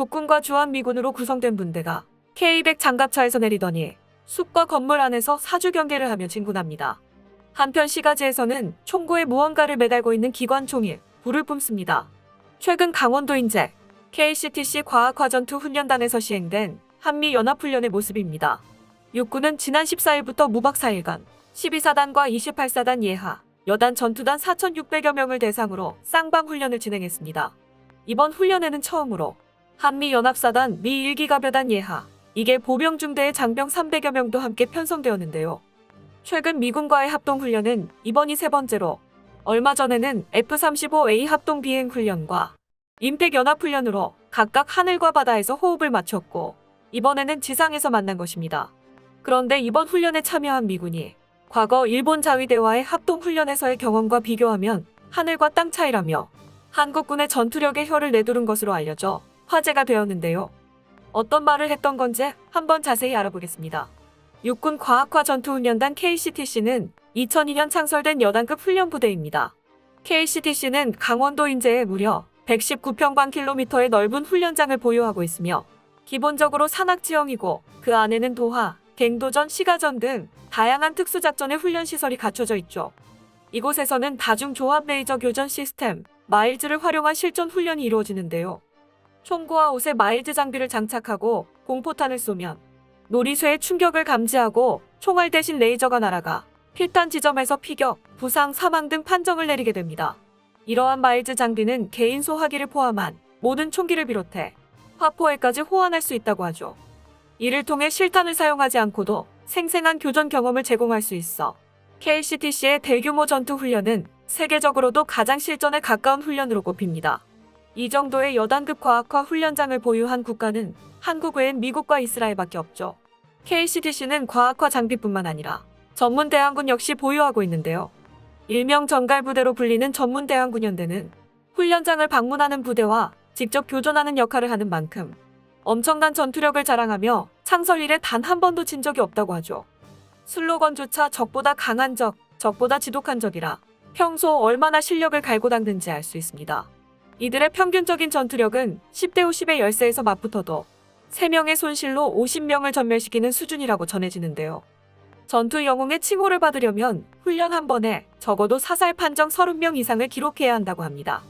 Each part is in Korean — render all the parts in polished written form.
국군과 주한미군으로 구성된 분대가 K200 장갑차에서 내리더니 숲과 건물 안에서 사주 경계를 하며 진군합니다. 한편 시가지에서는 총구에 무언가를 매달고 있는 기관총이 불을 뿜습니다. 최근 강원도 인제 KCTC 과학화전투 훈련단에서 시행된 한미연합훈련의 모습입니다. 육군은 지난 14일부터 무박 4일간 12사단과 28사단 예하, 여단 전투단 4,600여 명을 대상으로 쌍방훈련을 진행했습니다. 이번 훈련에는 처음으로 한미연합사단 미 1기갑여단 예하, 이게 보병중대의 장병 300여 명도 함께 편성되었는데요. 최근 미군과의 합동훈련은 이번이 세 번째로 얼마 전에는 F-35A 합동비행훈련과 임팩연합훈련으로 각각 하늘과 바다에서 호흡을 맞췄고 이번에는 지상에서 만난 것입니다. 그런데 이번 훈련에 참여한 미군이 과거 일본 자위대와의 합동훈련에서의 경험과 비교하면 하늘과 땅 차이라며 한국군의 전투력에 혀를 내두른 것으로 알려져 화제가 되었는데요. 어떤 말을 했던 건지 한번 자세히 알아보겠습니다. 육군 과학화전투훈련단 KCTC는 2002년 창설된 여단급 훈련부대입니다. KCTC는 강원도 인제에 무려 119평방킬로미터의 넓은 훈련장을 보유하고 있으며 기본적으로 산악지형이고 그 안에는 도하, 갱도전, 시가전 등 다양한 특수작전의 훈련시설이 갖춰져 있죠. 이곳에서는 다중조합 레이저 교전 시스템, 마일즈를 활용한 실전 훈련이 이루어지는데요. 총구와 옷에 마일즈 장비를 장착하고 공포탄을 쏘면 놀이쇠의 충격을 감지하고 총알 대신 레이저가 날아가 필탄 지점에서 피격, 부상, 사망 등 판정을 내리게 됩니다. 이러한 마일즈 장비는 개인 소화기를 포함한 모든 총기를 비롯해 화포에까지 호환할 수 있다고 하죠. 이를 통해 실탄을 사용하지 않고도 생생한 교전 경험을 제공할 수 있어 KCTC의 대규모 전투 훈련은 세계적으로도 가장 실전에 가까운 훈련으로 꼽힙니다. 이 정도의 여단급 과학화 훈련장을 보유한 국가는 한국 외엔 미국과 이스라엘밖에 없죠. KCTC는 과학화 장비뿐만 아니라 전문대항군 역시 보유하고 있는데요. 일명 정갈부대로 불리는 전문대항군연대는 훈련장을 방문하는 부대와 직접 교전하는 역할을 하는 만큼 엄청난 전투력을 자랑하며 창설 이래 단 한 번도 진 적이 없다고 하죠. 슬로건조차 적보다 강한 적, 적보다 지독한 적이라 평소 얼마나 실력을 갈고 닦는지 알 수 있습니다. 이들의 평균적인 전투력은 10대 50의 열세에서 맞붙어도 3명의 손실로 50명을 전멸시키는 수준이라고 전해지는데요. 전투 영웅의 칭호를 받으려면 훈련 한 번에 적어도 사살 판정 30명 이상을 기록해야 한다고 합니다.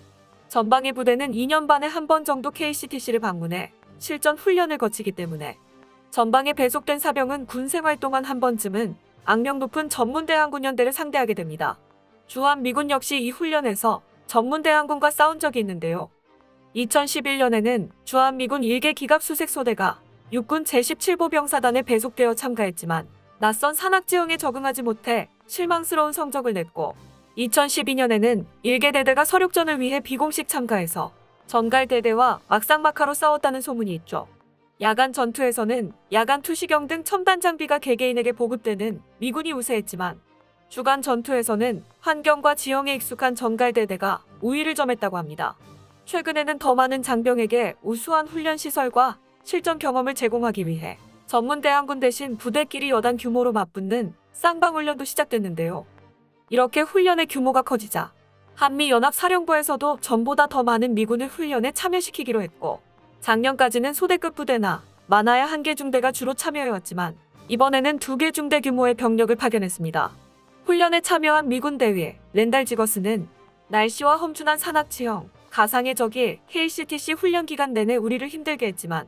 전방의 부대는 2년 반에 한 번 정도 KCTC를 방문해 실전 훈련을 거치기 때문에 전방에 배속된 사병은 군 생활 동안 한 번쯤은 악명 높은 전문대항군연대를 상대하게 됩니다. 주한미군 역시 이 훈련에서 전문대항군과 싸운 적이 있는데요. 2011년에는 주한미군 1개 기갑수색소대가 육군 제17보병사단에 배속되어 참가했지만 낯선 산악지형에 적응하지 못해 실망스러운 성적을 냈고 2012년에는 1개 대대가 서륙전을 위해 비공식 참가해서 전갈대대와 막상막하로 싸웠다는 소문이 있죠. 야간 전투에서는 야간 투시경 등 첨단 장비가 개개인에게 보급되는 미군이 우세했지만 주간 전투에서는 환경과 지형에 익숙한 전갈대대가 우위를 점했다고 합니다. 최근에는 더 많은 장병에게 우수한 훈련 시설과 실전 경험을 제공하기 위해 전문대항군 대신 부대끼리 여단 규모로 맞붙는 쌍방훈련도 시작됐는데요. 이렇게 훈련의 규모가 커지자 한미연합사령부에서도 전보다 더 많은 미군을 훈련에 참여시키기로 했고 작년까지는 소대급 부대나 많아야 1개 중대가 주로 참여해왔지만 이번에는 2개 중대 규모의 병력을 파견했습니다. 훈련에 참여한 미군 대위 렌달지거스는 날씨와 험준한 산악지형, 가상의 적이 KCTC 훈련 기간 내내 우리를 힘들게 했지만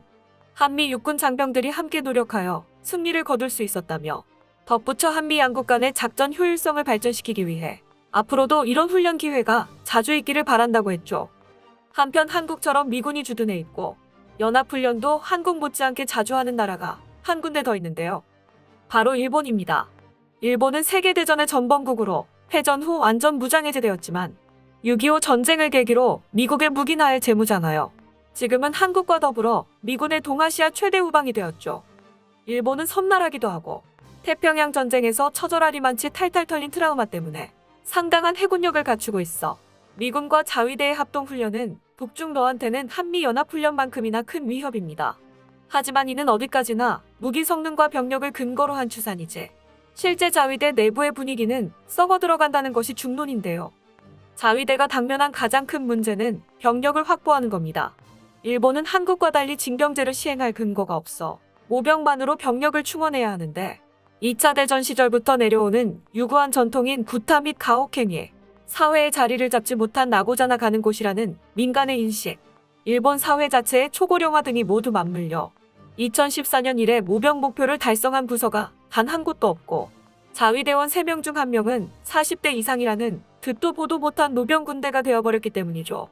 한미 육군 장병들이 함께 노력하여 승리를 거둘 수 있었다며 덧붙여 한미 양국 간의 작전 효율성을 발전시키기 위해 앞으로도 이런 훈련 기회가 자주 있기를 바란다고 했죠. 한편 한국처럼 미군이 주둔해 있고 연합훈련도 한국 못지않게 자주 하는 나라가 한 군데 더 있는데요. 바로 일본입니다. 일본은 세계대전의 전범국으로 패전 후 완전 무장해제되었지만 6.25 전쟁을 계기로 미국의 무기나에 재무장하여 지금은 한국과 더불어 미군의 동아시아 최대 후방이 되었죠. 일본은 섬나라기도 하고 태평양 전쟁에서 처절하리만치 탈탈 털린 트라우마 때문에 상당한 해군력을 갖추고 있어 미군과 자위대의 합동훈련은 북중러한테는 한미연합훈련만큼이나 큰 위협입니다. 하지만 이는 어디까지나 무기 성능과 병력을 근거로 한 추산이지 실제 자위대 내부의 분위기는 썩어 들어간다는 것이 중론인데요. 자위대가 당면한 가장 큰 문제는 병력을 확보하는 겁니다. 일본은 한국과 달리 징병제를 시행할 근거가 없어 모병만으로 병력을 충원해야 하는데 2차 대전 시절부터 내려오는 유구한 전통인 구타 및 가혹행위에 사회의 자리를 잡지 못한 나고자나 가는 곳이라는 민간의 인식, 일본 사회 자체의 초고령화 등이 모두 맞물려 2014년 이래 모병 목표를 달성한 부서가 단 한 곳도 없고 자위대원 3명 중 1명은 40대 이상이라는 듣도 보도 못한 노병 군대가 되어버렸기 때문이죠.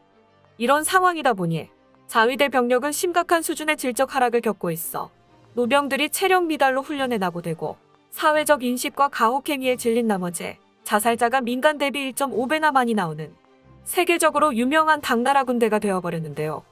이런 상황이다 보니 자위대 병력은 심각한 수준의 질적 하락을 겪고 있어 노병들이 체력 미달로 훈련에 낙오되고 사회적 인식과 가혹행위에 질린 나머지 자살자가 민간 대비 1.5배나 많이 나오는 세계적으로 유명한 당나라 군대가 되어버렸는데요.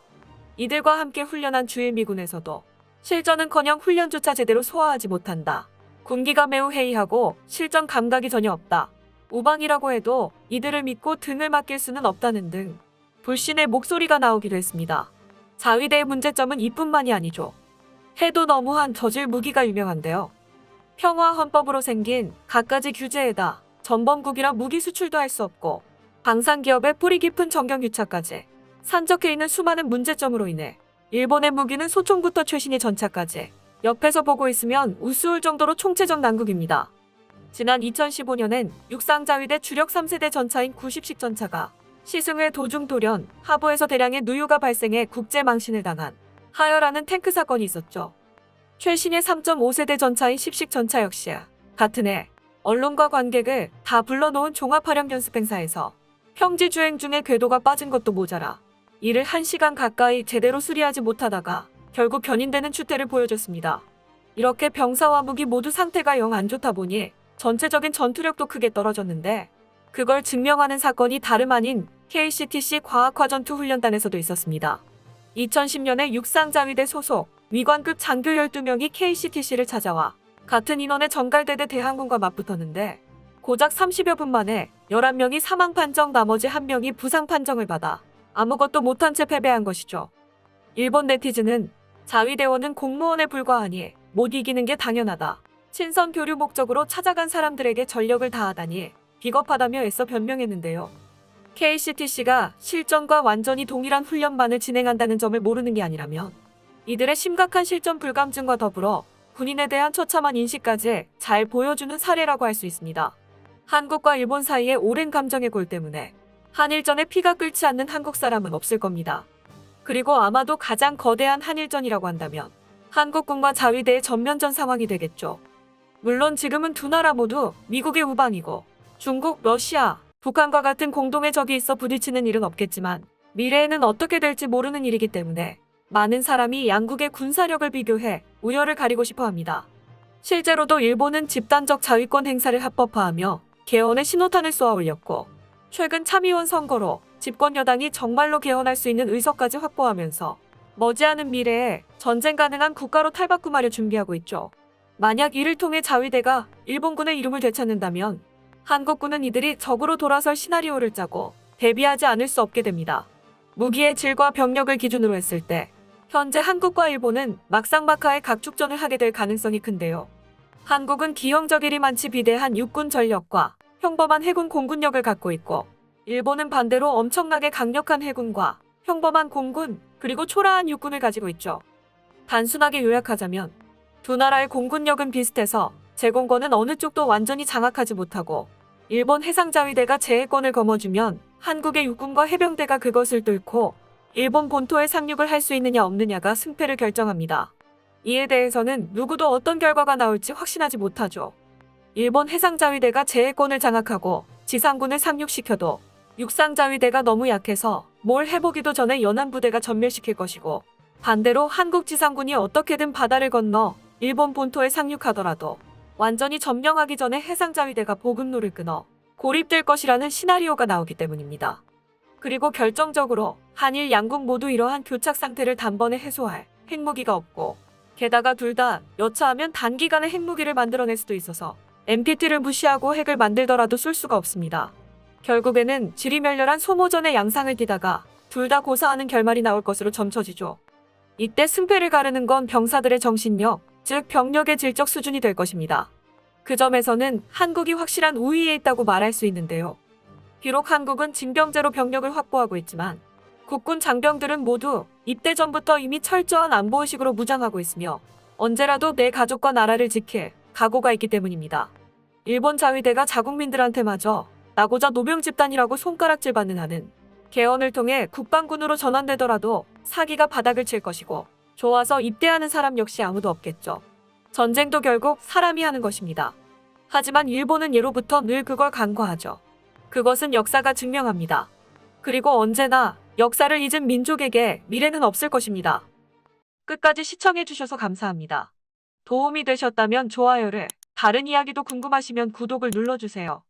이들과 함께 훈련한 주일미군에서도 실전은커녕 훈련조차 제대로 소화하지 못한다. 군기가 매우 해이하고 실전 감각이 전혀 없다. 우방이라고 해도 이들을 믿고 등을 맡길 수는 없다는 등 불신의 목소리가 나오기도 했습니다. 자위대의 문제점은 이뿐만이 아니죠. 해도 너무한 저질 무기가 유명한데요. 평화헌법으로 생긴 갖가지 규제에다 전범국이라 무기 수출도 할 수 없고 방산기업의 뿌리 깊은 정경유착까지 산적해 있는 수많은 문제점으로 인해 일본의 무기는 소총부터 최신의 전차까지 옆에서 보고 있으면 우스울 정도로 총체적 난국입니다. 지난 2015년엔 육상자위대 주력 3세대 전차인 90식 전차가 시승회 도중 돌연 하부에서 대량의 누유가 발생해 국제 망신을 당한 하여라는 탱크 사건이 있었죠. 최신의 3.5세대 전차인 10식 전차 역시 같은 해 언론과 관객을 다 불러놓은 종합화력 연습 행사에서 평지 주행 중에 궤도가 빠진 것도 모자라 이를 1시간 가까이 제대로 수리하지 못하다가 결국 견인되는 추태를 보여줬습니다. 이렇게 병사와 무기 모두 상태가 영 안 좋다 보니 전체적인 전투력도 크게 떨어졌는데 그걸 증명하는 사건이 다름 아닌 KCTC 과학화전투훈련단에서도 있었습니다. 2010년에 육상자위대 소속 위관급 장교 12명이 KCTC를 찾아와 같은 인원의 전갈대대 대항군과 맞붙었는데 고작 30여 분 만에 11명이 사망 판정, 나머지 1명이 부상 판정을 받아 아무것도 못한 채 패배한 것이죠. 일본 네티즌은 자위대원은 공무원에 불과하니 못 이기는 게 당연하다. 친선 교류 목적으로 찾아간 사람들에게 전력을 다하다니 비겁하다며 애써 변명했는데요. KCTC가 실전과 완전히 동일한 훈련반을 진행한다는 점을 모르는 게 아니라면 이들의 심각한 실전 불감증과 더불어 군인에 대한 처참한 인식까지 잘 보여주는 사례라고 할 수 있습니다. 한국과 일본 사이의 오랜 감정의 골 때문에 한일전에 피가 끓지 않는 한국 사람은 없을 겁니다. 그리고 아마도 가장 거대한 한일전이라고 한다면 한국군과 자위대의 전면전 상황이 되겠죠. 물론 지금은 두 나라 모두 미국의 우방이고 중국, 러시아, 북한과 같은 공동의 적이 있어 부딪히는 일은 없겠지만 미래에는 어떻게 될지 모르는 일이기 때문에 많은 사람이 양국의 군사력을 비교해 우열을 가리고 싶어 합니다. 실제로도 일본은 집단적 자위권 행사를 합법화하며 개헌의 신호탄을 쏘아 올렸고 최근 참의원 선거로 집권 여당이 정말로 개헌할 수 있는 의석까지 확보하면서 머지않은 미래에 전쟁 가능한 국가로 탈바꿈하려 준비하고 있죠. 만약 이를 통해 자위대가 일본군의 이름을 되찾는다면 한국군은 이들이 적으로 돌아설 시나리오를 짜고 대비하지 않을 수 없게 됩니다. 무기의 질과 병력을 기준으로 했을 때 현재 한국과 일본은 막상막하의 각축전을 하게 될 가능성이 큰데요. 한국은 기형적일이 많지 비대한 육군 전력과 평범한 해군 공군력을 갖고 있고 일본은 반대로 엄청나게 강력한 해군과 평범한 공군 그리고 초라한 육군을 가지고 있죠. 단순하게 요약하자면 두 나라의 공군력은 비슷해서 제공권은 어느 쪽도 완전히 장악하지 못하고 일본 해상자위대가 제해권을 거머쥐면 한국의 육군과 해병대가 그것을 뚫고 일본 본토에 상륙을 할 수 있느냐 없느냐가 승패를 결정합니다. 이에 대해서는 누구도 어떤 결과가 나올지 확신하지 못하죠. 일본 해상자위대가 제해권을 장악하고 지상군을 상륙시켜도 육상자위대가 너무 약해서 뭘 해보기도 전에 연안부대가 전멸시킬 것이고 반대로 한국 지상군이 어떻게든 바다를 건너 일본 본토에 상륙하더라도 완전히 점령하기 전에 해상자위대가 보급로를 끊어 고립될 것이라는 시나리오가 나오기 때문입니다. 그리고 결정적으로 한일 양국 모두 이러한 교착 상태를 단번에 해소할 핵무기가 없고 게다가 둘 다 여차하면 단기간에 핵무기를 만들어낼 수도 있어서 NPT를 무시하고 핵을 만들더라도 쏠 수가 없습니다. 결국에는 지리멸렬한 소모전의 양상을 띠다가 둘 다 고사하는 결말이 나올 것으로 점쳐지죠. 이때 승패를 가르는 건 병사들의 정신력, 즉 병력의 질적 수준이 될 것입니다. 그 점에서는 한국이 확실한 우위에 있다고 말할 수 있는데요. 비록 한국은 징병제로 병력을 확보하고 있지만 국군 장병들은 모두 입대 전부터 이미 철저한 안보의식으로 무장하고 있으며 언제라도 내 가족과 나라를 지킬 각오가 있기 때문입니다. 일본 자위대가 자국민들한테마저 나고자 노병 집단이라고 손가락질 받는 한은 개헌을 통해 국방군으로 전환되더라도 사기가 바닥을 칠 것이고 좋아서 입대하는 사람 역시 아무도 없겠죠. 전쟁도 결국 사람이 하는 것입니다. 하지만 일본은 예로부터 늘 그걸 간과하죠. 그것은 역사가 증명합니다. 그리고 언제나 역사를 잊은 민족에게 미래는 없을 것입니다. 끝까지 시청해주셔서 감사합니다. 도움이 되셨다면 좋아요를, 다른 이야기도 궁금하시면 구독을 눌러주세요.